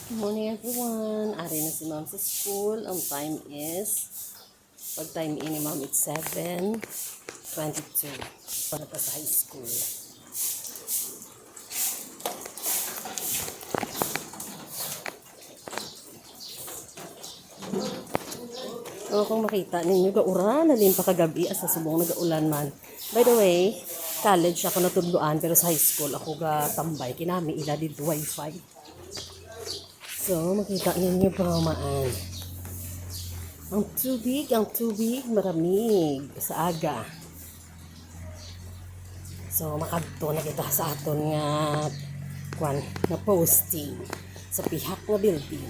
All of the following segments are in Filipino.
Good morning everyone. Ari na si ma'am sa school. Ang time is, pag time ini ma'am, it's 7:22. Para pa sa high school. So kung makita ninyo, gauran na din pa kagabi sa subong nagaulan man. By the way, college ako natudloan pero sa high school ako ga tambay. Kinami ila dito wifi. So makita ninyo pamaan. Ang tubig, maramig sa aga. So makadto na kita sa aton nga na posting sa pihak nga building.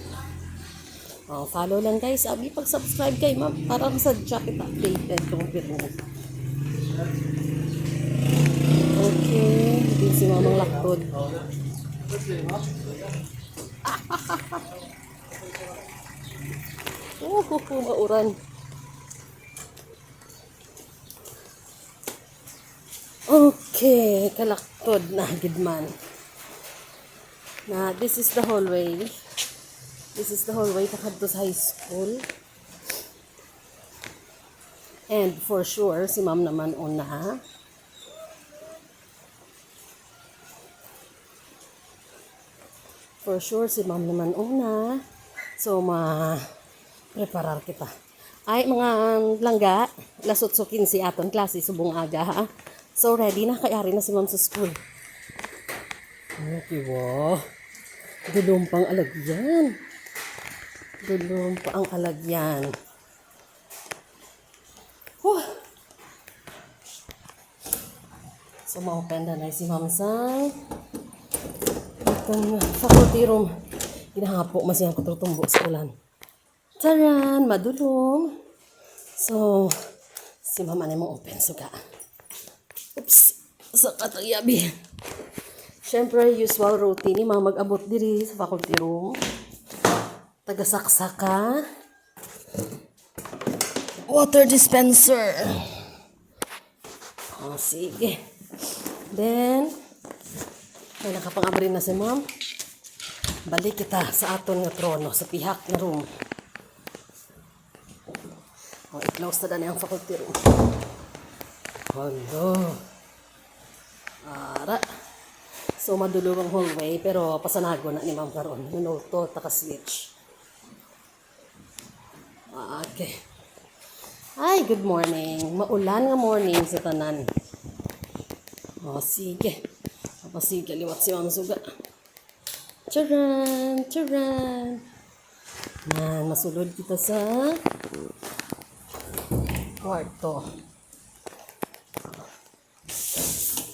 Follow lang guys. Abi pag-subscribe kay ma'am para masadya kita updated kung pirmo. Okay, hindi si mamang laktod. Mauran. Okay, kalaktod na gidman. Na this is the hallway. This is the hallway pakadto sa high school. And for sure, si ma'am naman una. For sure, si ma'am naman una. So, ma-preparar kita. Ay, mga langga, lasot-sukin si aton klase, subong aga, ha? So, ready na, kayari na si ma'am sa school. Okay, wow. Dulong pang alagyan. Dulong pa ang alagyan. So, ma-open na si ma'am sang itong faculty room. Ginahapo masiyang kututumbo sa ulan. Taran, madulong. So, si mama na mong open suga. Oops, sa katayabi. Siyempre, usual routine ni mama mag-abot diri sa faculty room. Tagasaksaka. Water dispenser. Sige. Then, may nakapang-abri na si ma'am. Balik kita sa aton nga trono, sa pihak na room. I-close na ang faculty room. Hello. Ara. So, madulo ang hallway, pero pasanago na ni ma'am karon. Minuto, taka-switch. Okay. Hi, good morning. Maulan nga morning sa tanan. Sige. Sige, liwat si ma'am suga. Charan! Charan! Masulod kita sa kwarto.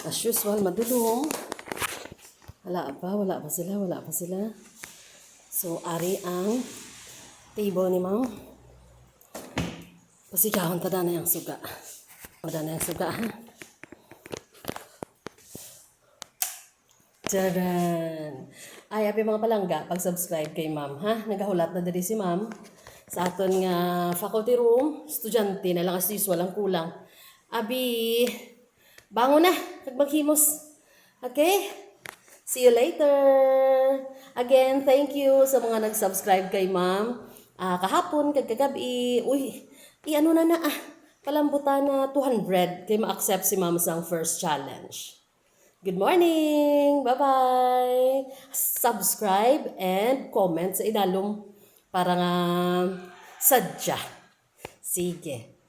As usual, madulong. Wala pa sila. So, ari ang table ni ma'am. Pasikahon tada na yung suga. Tada na yung suga, ha? Charan! Ay, api mga palangga, pag-subscribe kay ma'am, ha? Nagahulat na dali si ma'am sa aton nga faculty room. Estudyante na lang as usual, ang kulang. Abi, bango na, nagbaghimus. Okay? See you later! Again, thank you sa mga nag-subscribe kay ma'am. Kahapon, kagabi, ano na palambutan na 200 kay ma-accept si ma'am sa first challenge. Good morning! Bye-bye! Subscribe and comment sa idalom para nga sadya. Sige.